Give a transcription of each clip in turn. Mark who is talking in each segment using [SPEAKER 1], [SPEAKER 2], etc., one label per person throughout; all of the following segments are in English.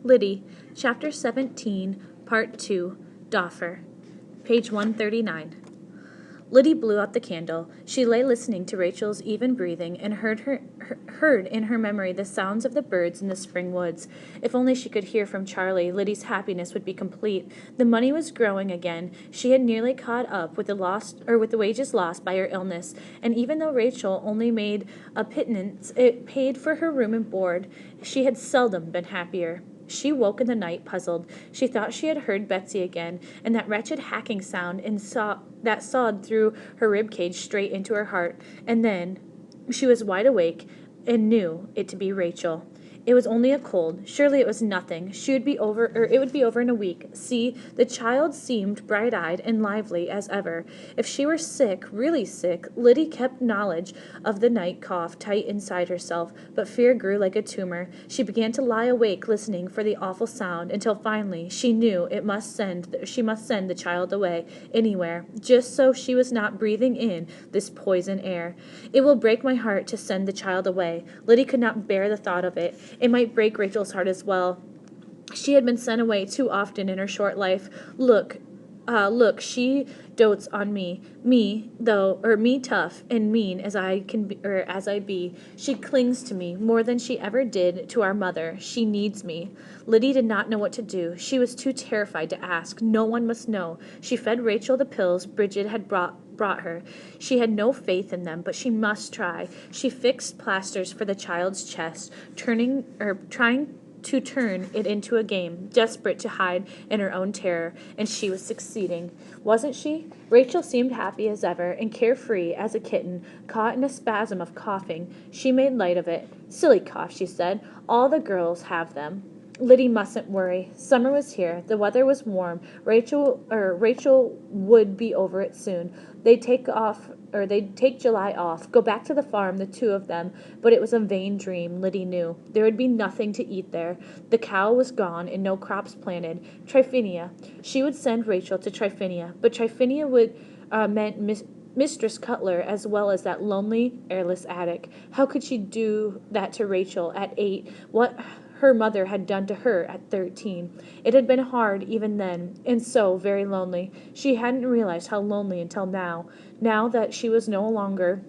[SPEAKER 1] Lyddie, Chapter 17, Part 2, Doffer, page 139. Lyddie blew out the candle. She lay listening to Rachel's even breathing and heard in her memory the sounds of the birds in the spring woods. If only she could hear from Charlie, Lyddie's happiness would be complete. The money was growing again. She had nearly caught up with the wages lost by her illness, and even though Rachel only made a pittance, it paid for her room and board. She had seldom been happier. She woke in the night, puzzled. She thought she had heard Betsy again, and that wretched hacking sound that sawed through her rib cage straight into her heart. And then she was wide awake and knew it to be Rachel. It was only a cold. Surely it was nothing. It would be over in a week. See, the child seemed bright-eyed and lively as ever. If she were sick, really sick, Lyddie kept knowledge of the night cough tight inside herself, but fear grew like a tumor. She began to lie awake listening for the awful sound, until finally she knew she must send the child away, anywhere, just so she was not breathing in this poison air. It will break my heart to send the child away. Lyddie could not bear the thought of it. It might break Rachel's heart as well. She had been sent away too often in her short life. Look, she dotes on me. Me tough and mean as I be. She clings to me more than she ever did to our mother. She needs me. Lyddie did not know what to do. She was too terrified to ask. No one must know. She fed Rachel the pills Bridget had brought her. She had no faith in them, but she must try. She fixed plasters for the child's chest, trying to turn it into a game, desperate to hide in her own terror, and she was succeeding. Wasn't she? Rachel seemed happy as ever, and carefree as a kitten, caught in a spasm of coughing. She made light of it. Silly cough, she said. All the girls have them. Lyddie mustn't worry. Summer was here. The weather was warm. Rachel would be over it soon. They'd take July off, go back to the farm, the two of them. But it was a vain dream, Lyddie knew. There would be nothing to eat there. The cow was gone and no crops planted. Tryphenia. She would send Rachel to Tryphenia, but Tryphenia meant Mistress Cutler as well as that lonely, airless attic. How could she do that to Rachel at 8? What her mother had done to her at 13. It had been hard even then, and so very lonely. She hadn't realized how lonely until now that she was no longer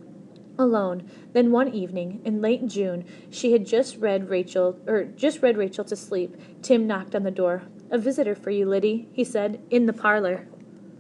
[SPEAKER 1] alone. Then one evening, in late June, she had just read Rachel to sleep. Tim knocked on the door. "A visitor for you, Lyddie," he said, "in the parlor."